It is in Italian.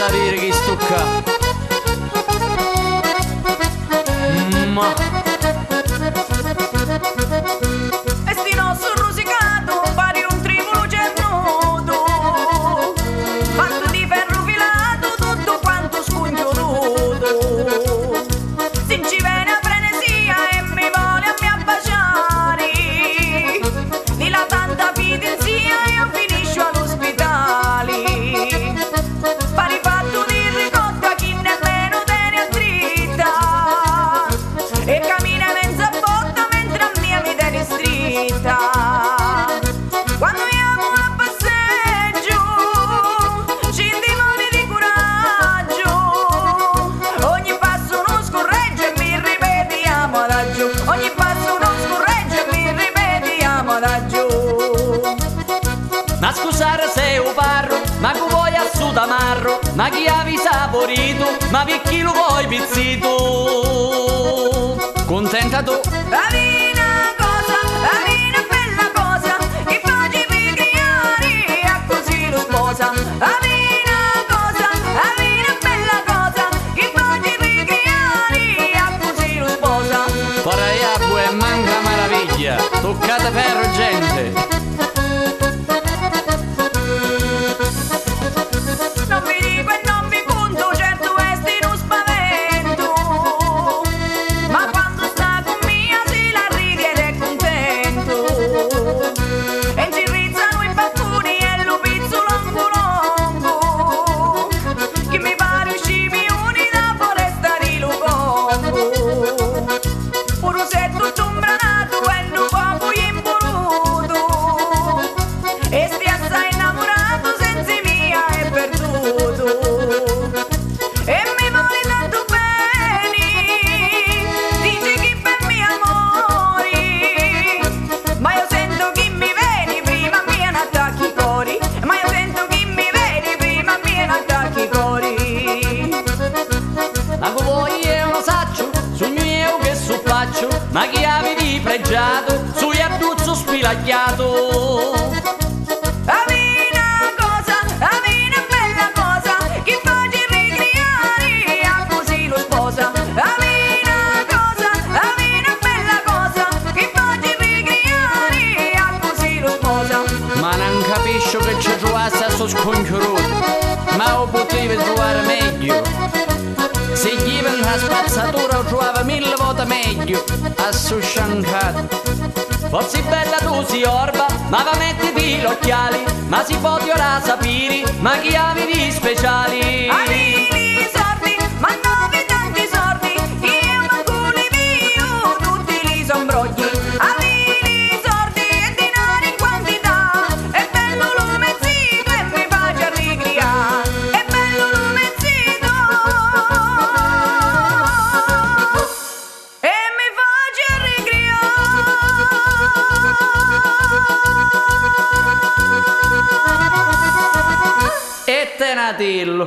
dire che stucca. Ma e sti nostro rosicato pare un trivolo cernuto, fatto di ferro filato, tutto quanto scongiuruto. Se ci viene a frenesia e mi vuole a me abbaciare, di la tanta fidenzia io finisco all'ospedale. Pari fatto di ricotta chi nemmeno tiene a dritta, e cammina mezza botta mentre a mia mi tiene stritta. Quando andiamo a passeggio scendiamo di coraggio, ogni passo non scorreggia e mi ripetiamo adagio, ogni passo non scorreggia e mi ripetiamo adagio. ma scusare se io parlo, ma che vuoi a sudamarro, ma chi avevi saporito, ma per chi lo vuoi pizzito? Contenta tu? Avvi una cosa, avvi una bella cosa, che facci per criare e così lo sposa. Avvi una cosa, avvi una bella cosa, che facci per criare e così lo sposa. Vorrei abbo e manca meraviglia, toccate ferro gente. Non vi dico e non vi conto, certo esti non spavento, ma quando sta con mia si la ride ed è contento. E ci rizzano i baffoni e lo pizzolo longo, che mi pare uscimioni da foresta di Lugongo. Un rosetto giombranato e un uomo imburuto, e stia assai innamorato senza mia è perduto. E mi vuole tanto bene, dice che per me amori, ma io sento che mi vedi prima mi attacchi i cori, ma io sento che mi vedi prima mi attacchi i cori. Ma che vuoi io lo saccio, sogno io che suppaccio, ma chi avevi pregiato, sui adduzzo spilagliato. Avvi una cosa, avvi una bella cosa, che facci ricriare e così lo sposa. Avvi una cosa, avvi una bella cosa, che facci ricriare e così lo sposa. Ma non capisco che ci trovasse a sto scongiuruto, ma lo potevi trovare meglio. Se gli venne una spazzatura lo trovava 1000 volte meglio, a sto sciancato. Forse bella tu si orba, ma va mettiti gli occhiali, ma si può ora sapere, ma chi avevi speciali? Avvi sordi, ma novi tanti sordi, io manco li mio, tutti li sombrogli. Avvi sordi e denari in quantità, è bello lumezzito e mi faccia ricriare, è bello lumezzito e mi faccia ricriare. E Tenatillo.